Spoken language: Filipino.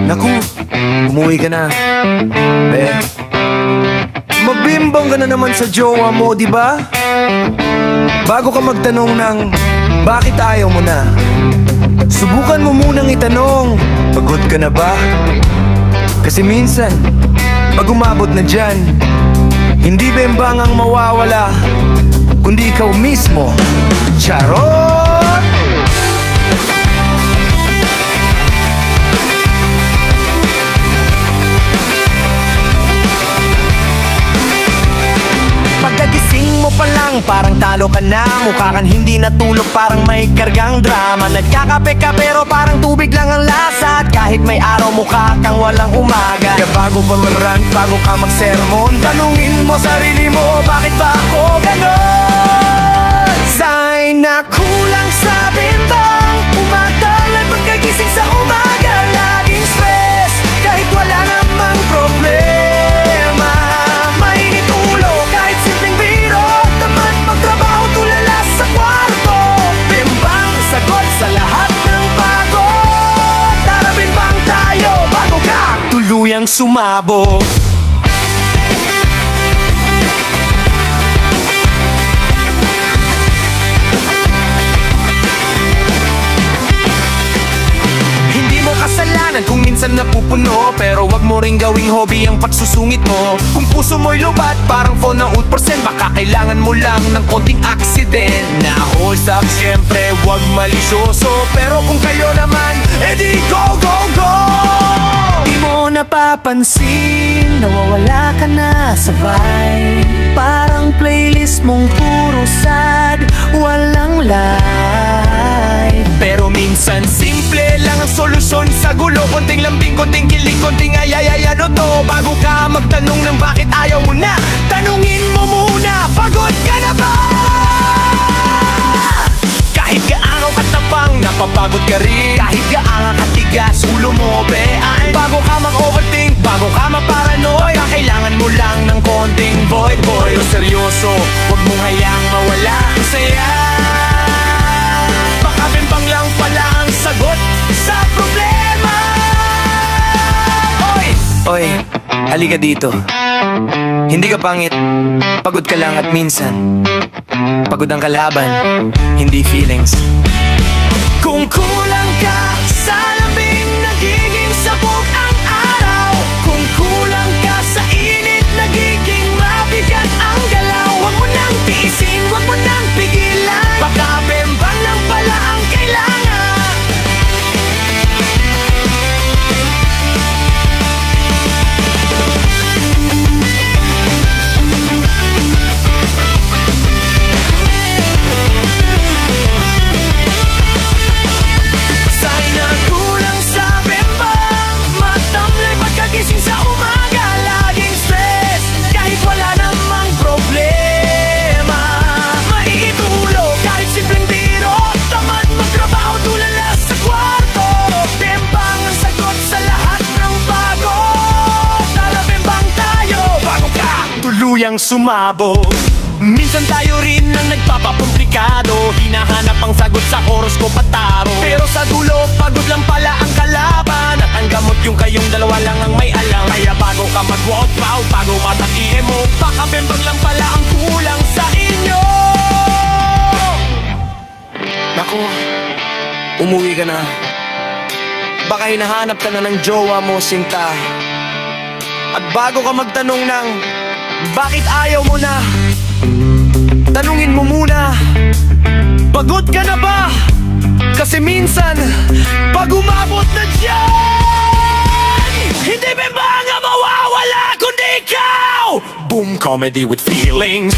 Naku, umuwi ka na. Magbimbang ka na naman sa jowa mo, di ba? Bago ka magtanong ng bakit ayaw mo na, subukan mo munang itanong, pagod ka na ba? Kasi minsan, pag umabot na dyan, hindi bembang ang mawawala, kundi ikaw mismo. Charot! Pagkagising mo pa lang, parang talo ka na. Mukha kang hindi natulog, parang may kargang drama. Nagkakape ka pero parang tubig lang ang lasa. At kahit may araw, mukha kang walang umaga. Kaya bago pa mag-rant, bago ka mag-sermon, tanungin mo sarili mo, bakit ba ako ganon? Sign na kulang sa bimbang, umatalay pagkagising sa umaga. Laging stress, kahit wala namang problema. Mainit ulo, kahit simpleng biro, tamad magtrabaho, tulala sa kwarto. Bimbang sagot sa lahat ng pagod. Tara bimbang tayo, bago ka tuluyang sumabog. Kasalanan kung minsan napupuno, pero wag mo ring gawing hobby ang pagsusungit mo. Kung puso mo'y lubat, parang phone na 8%, baka kailangan mo lang ng konting accident. Na hold up, syempre wag malisyoso, pero kung kayo naman, edi go, go, go! Di mo napapansin, nawawala ka na sa vibe. Parang playlist mong puro sad, walang life. Pero minsan simple lang ang solusyon sa gulo. Konting lambing, konting kilig, konting ayayay, ano to? Bago ka magtanong ng bakit ayaw mo na, tanungin mo muna, pagod ka na ba? Kahit gaano katapang, napapagod ka rin. Kahit gaano katigas, ulo mo bean. Bago ka mag-overthink, bago ka maparanoid, kailangan mo lang ng konting void. Pero seryoso, wag mong hayaang mawala ang saya. Baka bimbang lang pala ang sagot sa problema. Oy, halika dito. Hindi ka pangit, pagod ka lang at minsan pagod ang kalaban, hindi feelings. Kung kulang ka sa lambing, nagiging sabog ang araw. Kung kulang ka sa init, nagiging mabigat ang galaw. Huwag mo nang tiisin, huwag mo nang pigilan, baka bimbang lang pala ang kailangan. Tuluyang sumabog. Minsan tayo rin ang nagpapakomplikado, hinahanap ang sagot sa horoscope at tarot. Pero sa dulo, pagod lang pala ang kalaban, at ang gamot yung kayong dalawa lang ang may alam. Kaya bago ka mag-walk out, bago matakihin mo, baka bimbang lang pala ang kulang sa inyo. Naku, umuwi ka na. Baka hinahanap ka na ng jowa mo, Sinta. At bago ka magtanong ng bakit ayaw mo na, tanungin mo muna, pagod ka na ba? Kasi minsan, pag umabot na dyan, hindi ba nga mawawala kundi ikaw? Boom comedy with feelings.